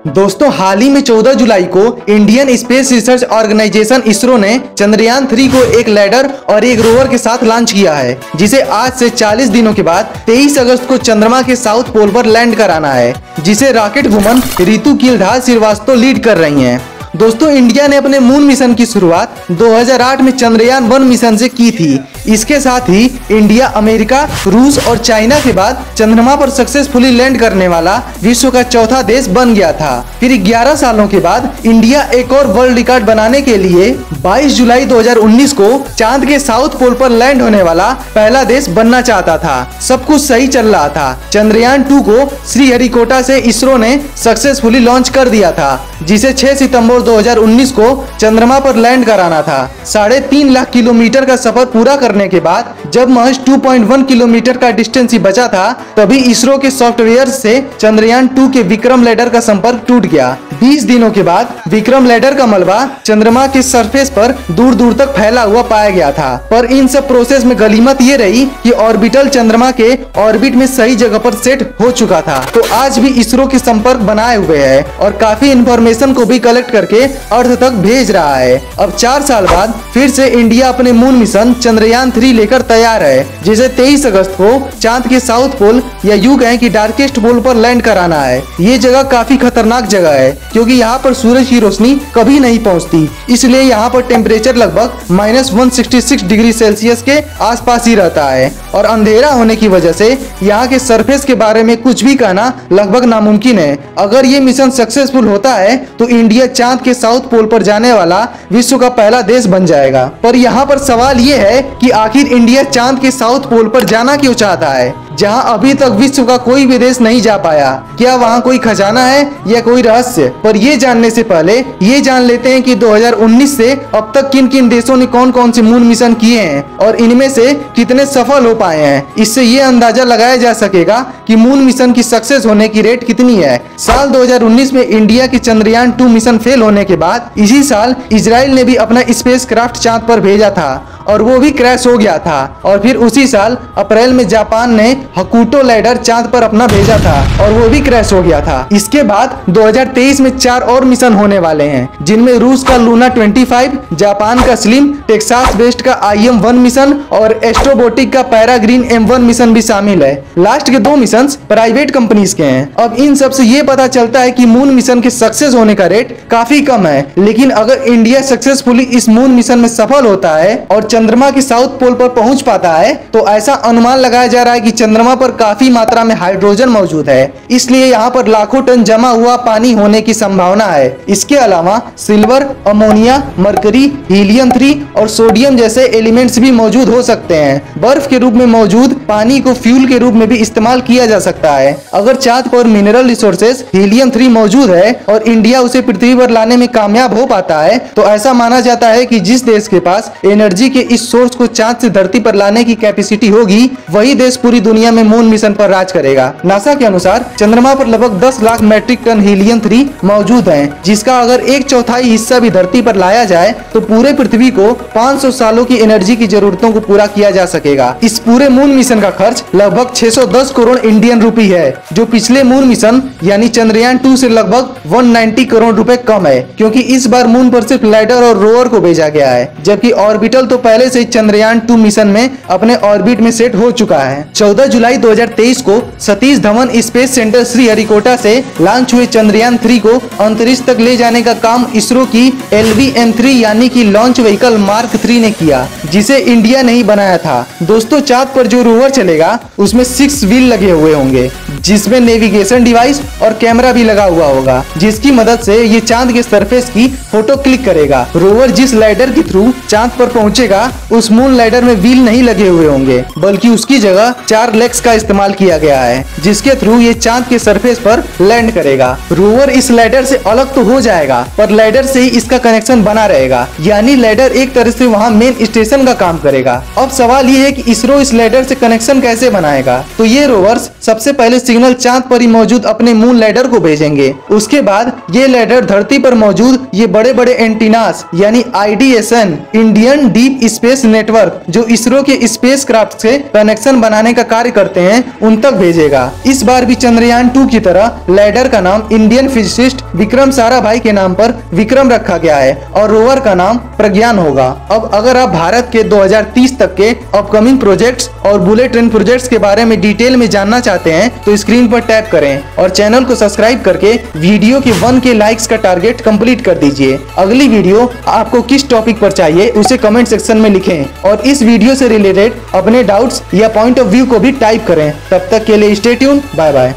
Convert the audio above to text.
दोस्तों हाल ही में 14 जुलाई को Indian Space Research Organisation ISRO ने चंद्रयान 3 को एक लैंडर और एक रोवर के साथ लॉन्च किया है, जिसे आज से 40 दिनों के बाद 23 अगस्त को चंद्रमा के साउथ पोल पर लैंड कराना है, जिसे rocket woman Ritu Karidhal Srivastava lead कर रही हैं। दोस्तों इंडिया ने अपने मून मिशन की शुरुआत 2008 में चंद्रयान 1 मिशन से की थी। इसके साथ ही इंडिया अमेरिका, रूस और चाइना के बाद चंद्रमा पर सक्सेसफुली लैंड करने वाला विश्व का चौथा देश बन गया था। फिर 11 सालों के बाद इंडिया एक और वर्ल्ड रिकॉर्ड बनाने के लिए 22 जुलाई 2019 को चांद के साउथ पोल पर लैंड होने वाला पहला देश बनना चाहता था। सब कुछ सही चल रहा था। चंद्रयान 2 को श्रीहरिकोटा से इसरो ने सक्सेसफुली लॉन्च कर दिया था, जिसे 6 सितंबर 2019 को चंद्रमा पर लैंड कराना था। 3.5 लाख किलोमीटर का सफर पूरा करने के बाद जब महज 2.1 किलोमीटर का डिस्टेंस ही बचा था, तभी इसरो के सॉफ्टवेयर से चंद्रयान 2 के विक्रम लैंडर का संपर्क टूट गया। 20 दिनों के बाद विक्रम लैंडर का मलबा चंद्रमा के सरफेस पर दूर दूर तक फैला हुआ पाया गया था। पर इन सब प्रोसेस में गलीमत ये रही कि ऑर्बिटल चंद्रमा के ऑर्बिट में सही जगह पर सेट हो चुका था। तो आज भी इसरो के संपर्क बनाए हुए है और काफी इंफॉर्मेशन को भी कलेक्ट करके अर्थ तक भेज रहा है। अब 4 साल बाद फिर से इंडिया अपने मून मिशन चंद्रयान 3 लेकर तैयार है, जिसे 23 अगस्त को चांद के साउथ पोल या यूं कहें कि डार्केस्ट पोल पर लैंड कराना है। ये जगह काफी खतरनाक जगह है, क्योंकि यहाँ पर सूरज की रोशनी कभी नहीं पहुँचती, इसलिए यहाँ पर टेम्परेचर लगभग -166 डिग्री सेल्सियस के आसपास ही रहता है और अंधेरा होने की वजह से यहाँ के सरफेस के बारे में कुछ भी कहना लगभग नामुमकिन है। अगर ये मिशन सक्सेसफुल होता है तो इंडिया चांद के साउथ पोल पर जाने वाला विश्व का पहला देश बन जाएगा। पर यहाँ पर सवाल ये है कि आखिर इंडिया चांद के साउथ पोल पर जाना क्यों चाहता है, जहाँ अभी तक विश्व का कोई भी देश नहीं जा पाया? क्या वहाँ कोई खजाना है या कोई रहस्य? पर ये जानने से पहले ये जान लेते हैं कि 2019 से अब तक किन किन देशों ने कौन कौन से मून मिशन किए हैं और इनमें से कितने सफल हो पाए हैं। इससे ये अंदाजा लगाया जा सकेगा कि मून मिशन की सक्सेस होने की रेट कितनी है। साल 2019 में इंडिया के चंद्रयान 2 मिशन फेल होने के बाद इसी साल इजराइल ने भी अपना स्पेस क्राफ्ट चांद पर भेजा था और वो भी क्रैश हो गया था। और फिर उसी साल अप्रैल में जापान ने हकुटो लैंडर चांद पर अपना भेजा था और वो भी क्रैश हो गया था। इसके बाद 2023 में 4 और मिशन होने वाले हैं, जिनमें रूस का लूना 25, जापान का स्लिम, टेक्सास बेस्ड का IM-1 मिशन और एस्ट्रोबोटिक का पैराग्रीन M1 मिशन भी शामिल है। लास्ट के 2 मिशन प्राइवेट कंपनीज के हैं। अब इन सब से ये पता चलता है कि मून मिशन के सक्सेस होने का रेट काफी कम है, लेकिन अगर इंडिया सक्सेसफुली इस मून मिशन में सफल होता है और चंद्रमा के साउथ पोल पर पहुंच पाता है, तो ऐसा अनुमान लगाया जा रहा है कि चंद्रमा पर काफी मात्रा में हाइड्रोजन मौजूद है, इसलिए यहाँ पर लाखों टन जमा हुआ पानी होने की संभावना है। इसके अलावा सिल्वर, अमोनिया, मरकरी, हीलियम 3 और सोडियम जैसे एलिमेंट्स भी मौजूद हो सकते हैं। बर्फ के रूप में मौजूद पानी को फ्यूल के रूप में भी इस्तेमाल किया जा सकता है। अगर चांद पर मिनरल रिसोर्सेज हीलियम 3 मौजूद है और इंडिया उसे पृथ्वी पर लाने में कामयाब हो पाता है, तो ऐसा माना जाता है कि जिस देश के पास एनर्जी के इस सोर्स को चांद से धरती पर लाने की कैपेसिटी होगी, वही देश पूरी दुनिया में मून मिशन पर राज करेगा। नासा के अनुसार चंद्रमा पर लगभग 10 लाख मैट्रिक टन हीलियम 3 मौजूद है, जिसका अगर 1/4 हिस्सा भी धरती पर लाया जाए तो पूरे पृथ्वी को 500 सालों की एनर्जी की जरूरतों को पूरा किया जा सकेगा। इस पूरे मून मिशन का खर्च लगभग 610 करोड़ इंडियन रुपी है, जो पिछले मून मिशन यानी चंद्रयान 2 से लगभग 190 करोड़ रुपए कम है, क्योंकि इस बार मून पर सिर्फ लैंडर और रोवर को भेजा गया है, जबकि ऑर्बिटल तो पहले से चंद्रयान 2 मिशन में अपने ऑर्बिट में सेट हो चुका है। 14 जुलाई 2023 को सतीश धवन स्पेस सेंटर श्रीहरिकोटा से लॉन्च हुए चंद्रयान 3 को अंतरिक्ष तक ले जाने का काम इसरो की LVM-3 यानी कि लॉन्च व्हीकल मार्क 3 ने किया, जिसे इंडिया ने ही बनाया था। दोस्तों चांद पर जो रोवर चलेगा उसमें 6 व्हील लगे हुए होंगे, जिसमें नेविगेशन डिवाइस और कैमरा भी लगा हुआ होगा, जिसकी मदद से ये चांद के सरफेस की फोटो क्लिक करेगा। रोवर जिस लैंडर के थ्रू चांद पर पहुंचेगा, उस मून लैंडर में व्हील नहीं लगे हुए होंगे, बल्कि उसकी जगह 4 लेग्स का इस्तेमाल किया गया है, जिसके थ्रू ये चांद के सरफेस पर लैंड करेगा। रोवर इस लैंडर से अलग तो हो जाएगा, पर लैंडर से ही इसका कनेक्शन बना रहेगा, यानी लैंडर एक तरह से वहाँ मेन स्टेशन का काम करेगा। अब सवाल ये है कि इसरो इस लैंडर से कनेक्शन कैसे बनाएगा? तो ये रोवर्स सबसे पहले सिग्नल चांद पर ही मौजूद अपने मून लैंडर को भेजेंगे। उसके बाद ये लैंडर धरती पर मौजूद ये बड़े बड़े एंटीनास यानी IDSN Indian deep space network जो इसरो के स्पेस क्राफ्ट से कनेक्शन बनाने का कार्य करते हैं उन तक भेजेगा। इस बार भी चंद्रयान 2 की तरह लैंडर का नाम इंडियन फिजिसिस्ट विक्रम साराभाई के नाम पर विक्रम रखा गया है और रोवर का नाम प्रज्ञान होगा। अब अगर आप भारत के 2030 तक के अपकमिंग प्रोजेक्ट्स और बुलेट ट्रेन प्रोजेक्ट्स के बारे में डिटेल में जानना चाहते हैं तो स्क्रीन पर टैप करें और चैनल को सब्सक्राइब करके वीडियो के 1K लाइक्स का टारगेट कंप्लीट कर दीजिए। अगली वीडियो आपको किस टॉपिक पर चाहिए उसे कमेंट सेक्शन में लिखें और इस वीडियो से रिलेटेड अपने डाउट्स या पॉइंट ऑफ व्यू को भी टाइप करें। तब तक के लिए स्टे ट्यून, बाय बाय।